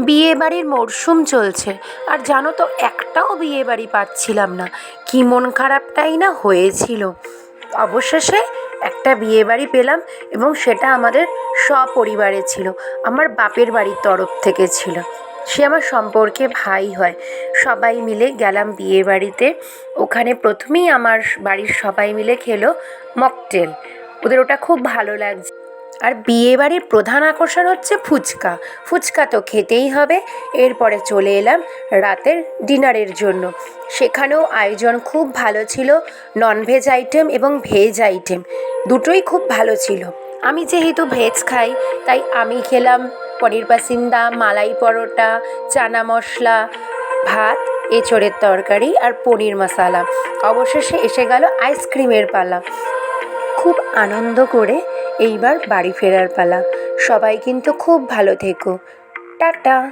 বিয়েবাড়ির মরশুম চলছে, আর জানো তো একটাও বিয়েবাড়ি পাচ্ছিলাম না। কি মন খারাপটাই না হয়েছিল। অবশেষে একটা বিয়েবাড়ি পেলাম, এবং সেটা আমাদের সপরিবারে ছিল। আমার বাপের বাড়ির তরফ থেকে ছিল। সে আমার সম্পর্কে ভাই হয়। সবাই মিলে গেলাম বিয়েবাড়িতে। ওখানে প্রথমেই আমার বাড়ির সবাই মিলে খেলো মকটেল। ওদের ওটা খুব ভালো লাগছে। আর বিয়েবাড়ির প্রধান আকর্ষণ হচ্ছে ফুচকা। ফুচকা তো খেতেই হবে। এরপরে চলে এলাম রাতের ডিনারের জন্য। সেখানেও আয়োজন খুব ভালো ছিল। ননভেজ আইটেম এবং ভেজ আইটেম দুটোই খুব ভালো ছিল। আমি যেহেতু ভেজ খাই, তাই আমি খেলাম পনির পাসিন্দা, মালাই পরোটা, চানা মশলা, ভাত, এঁচোড়ের তরকারি আর পনির মশালা। অবশেষে এসে গেল আইসক্রিমের পালা। খুব আনন্দ করে এইবার বাড়ি ফেরার পালা। সবাই কিন্তু খুব ভালো থেকো। টাটা।